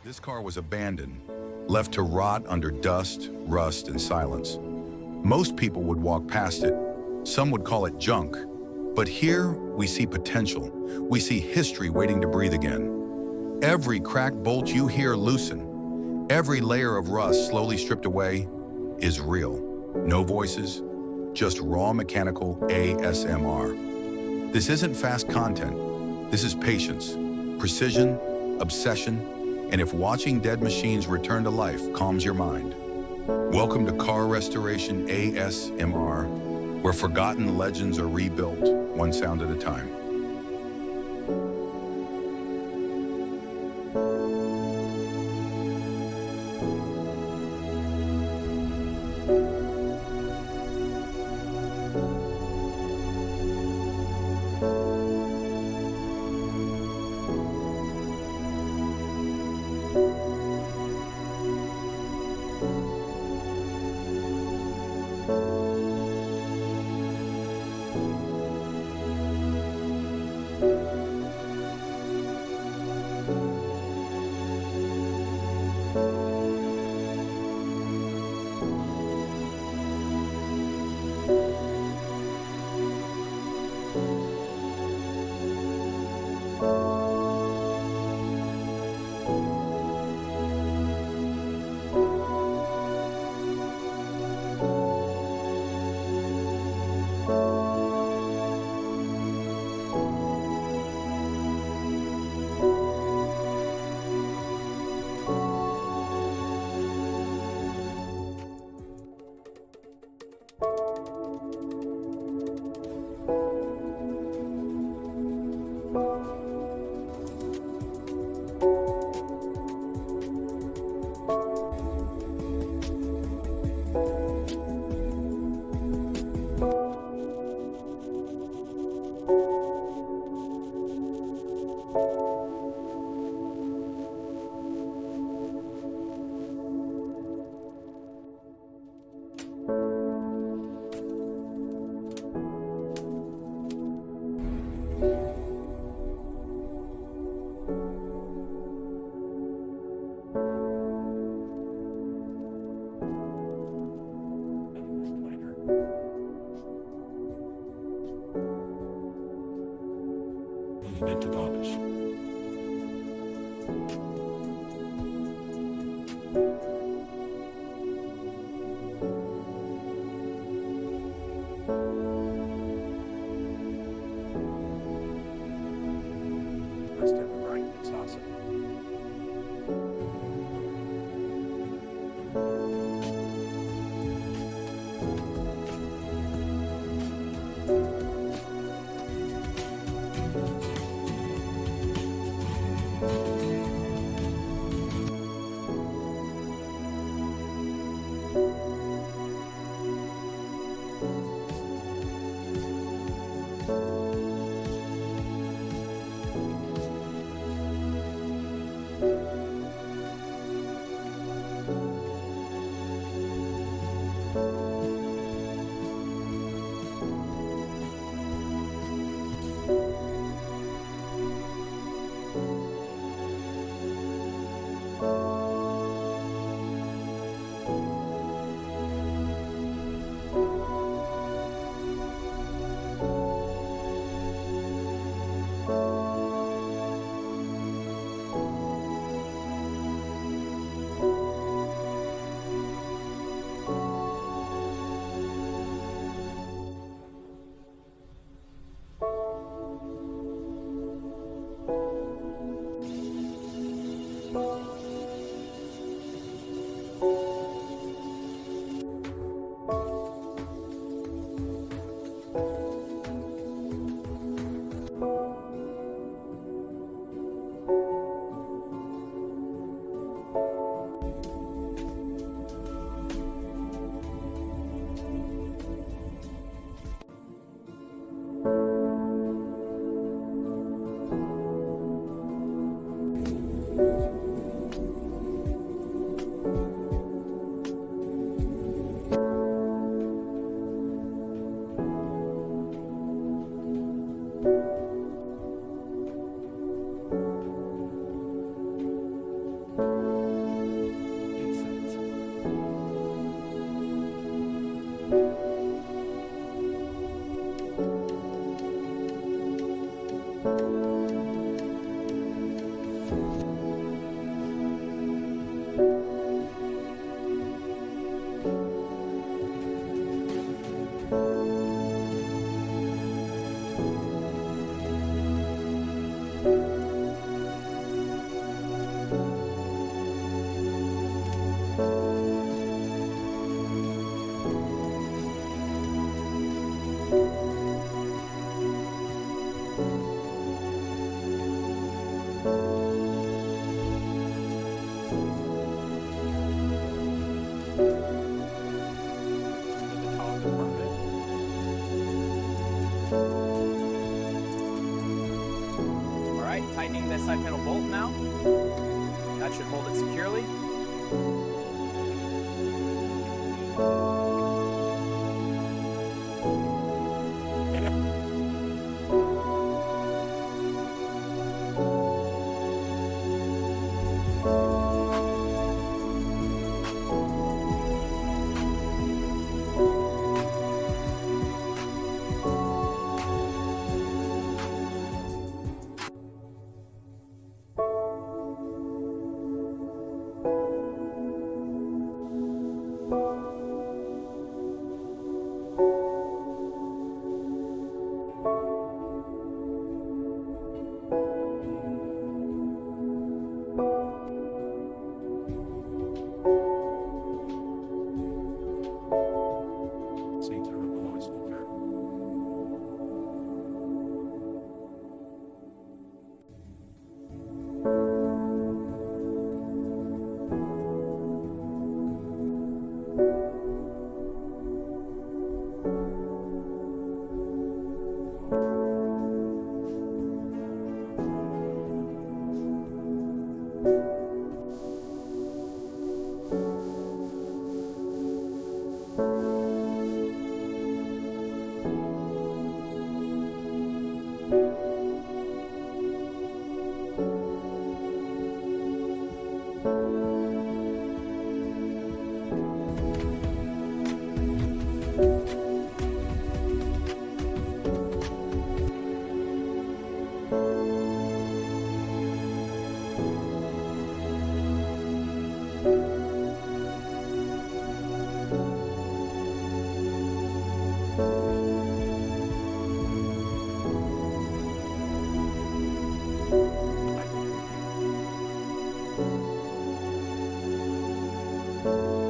This car was abandoned, left to rot under dust, rust, and silence. Most people would walk past it. Some would call it junk. But here, we see potential. We see history waiting to breathe again. Every cracked bolt you hear loosen, every layer of rust slowly stripped away, is real. No voices, just raw mechanical ASMR. This isn't fast content. This is patience, precision, obsession, and if watching dead machines return to life calms your mind, welcome to Car Restoration ASMR, where forgotten legends are rebuilt one sound at a time. Meant to polish. That's definitely right. It's awesome. bolt now. That should hold it securely. Seats are always there.